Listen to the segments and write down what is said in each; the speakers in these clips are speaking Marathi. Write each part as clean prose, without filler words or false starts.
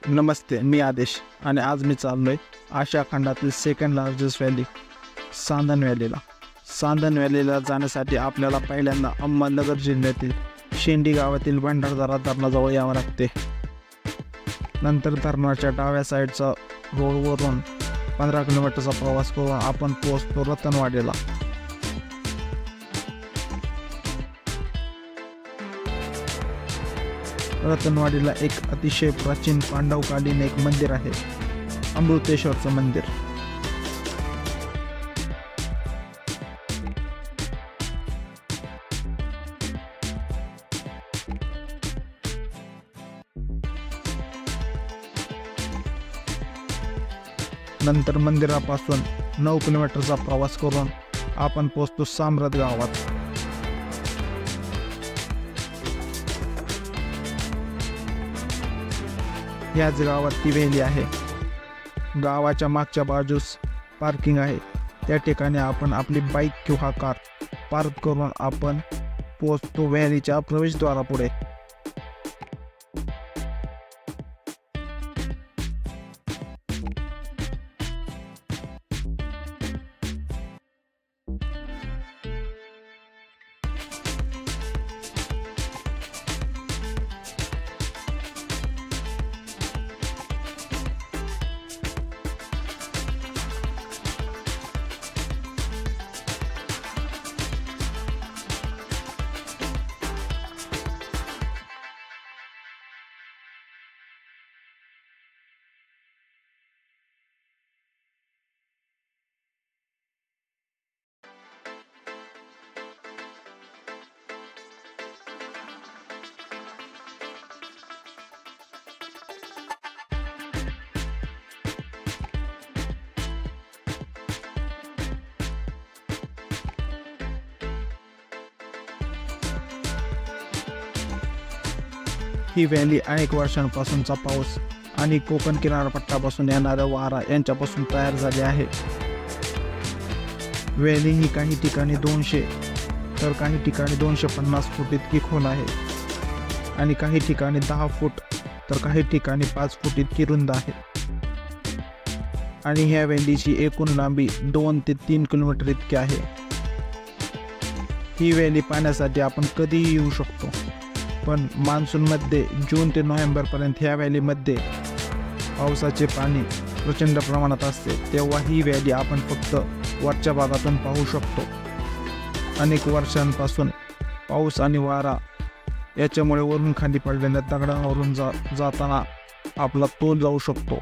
नमस्ते, मी आदेश आणि आज मी चाललोय आशिया खंडातील सेकंड लार्जेस्ट व्हॅली सांदन व्हॅलीला. सांदन व्हॅलीला जाण्यासाठी आपल्याला पहिल्यांदा अहमदनगर जिल्ह्यातील शेंडी गावातील भंडारदरा धरणाजवळ यावं लागते. नंतर धरणाच्या डाव्या साईडचा रोडवरून 15 किलोमीटरचा प्रवास करून आपण पोहोचतो रतनवाडीला. रतनवाडीला एक अतिशय प्राचीन पांडवकालीन एक मंदिर आहे, अमृतेश्वरचं मंदिर. नंतर मंदिरापासून 9 किलोमीटरचा प्रवास करून आपण पोहोचतो साम्राट गावात. याच गावात ती व्हॅली आहे. गावाच्या मागच्या बाजूस पार्किंग आहे. त्या ठिकाणी आपण आपली बाईक किंवा कार पार्क करून आपण पोहोचतो व्हॅलीच्या प्रवेशद्वारापुढे. ही व्हॅली अनेक वर्षांपासूनचा पाऊस आणि कोकण किनारपट्ट्यापासून येणारा वारा यांच्यापासून तयार झाली आहे. व्हॅली ही काही ठिकाणी 200 तर काही ठिकाणी 250 फूट इतकी खोल आहे आणि काही ठिकाणी 10 फूट तर काही ठिकाणी 5 फूट इतकी रुंद आहे. आणि ह्या व्हॅलीची एकूण लांबी 2 ते 3 किलोमीटर इतकी आहे. ही व्हॅली पाहण्यासाठी आपण कधीही येऊ शकतो, पण मान्सूनमध्ये जून ते नोव्हेंबरपर्यंत ह्या व्हॅलीमध्ये पावसाचे पाणी प्रचंड प्रमाणात असते. तेव्हा ही व्हॅली आपण फक्त वरच्या भागातून पाहू शकतो. अनेक वर्षांपासून पाऊस आणि वारा याच्यामुळे वरून खाली पडलेल्या दगडांवरून जाताना आपला तोल जाऊ शकतो.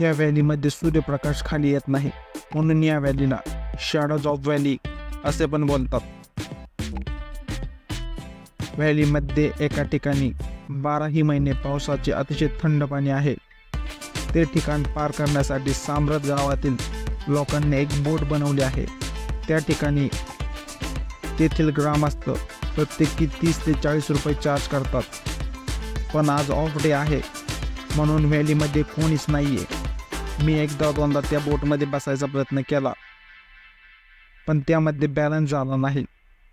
या व्हॅलीमध्ये सूर्यप्रकाश खाली येत नाही, म्हणून या व्हॅलीला शॅडोज ऑफ व्हॅली असे पण बोलतात. व्हॅलीमध्ये एका ठिकाणी 12ही महिने पावसाचे अतिशय थंड पाणी आहे. ते ठिकाण पार करण्यासाठी साम्राट गावातील लोकांनी एक बोट बनवली आहे. त्या ठिकाणी तेथील ग्रामस्थ प्रत्येकी 30 ते 40 रुपये चार्ज करतात. पण आज ऑफ डे आहे म्हणून व्हॅलीमध्ये कोणीच नाही आहे. मी एकदा दोनदा त्या बोटमध्ये बसायचा प्रयत्न केला, पण त्यामध्ये बॅलन्स झाला नाही,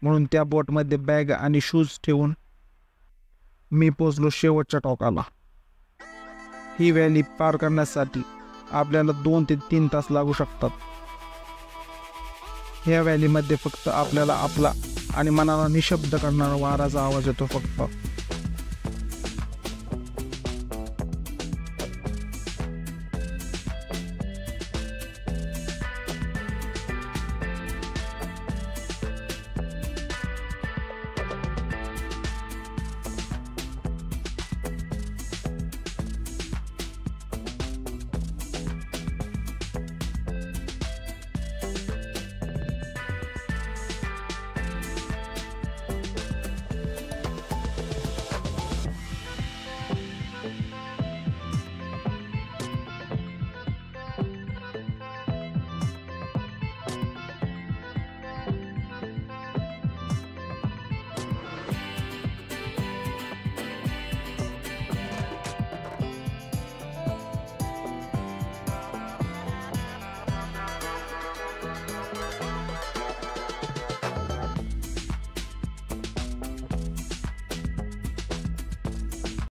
म्हणून त्या बोटमध्ये बॅग आणि शूज ठेवून मी पोचलो शेवटच्या टोकाला. ही व्हॅली पार करण्यासाठी आपल्याला 2 ते 3 तास लागू शकतात. ह्या व्हॅलीमध्ये फक्त आपल्याला आपला आणि मनाला निशब्द करणारा वाराचा आवाज येतो फक्त.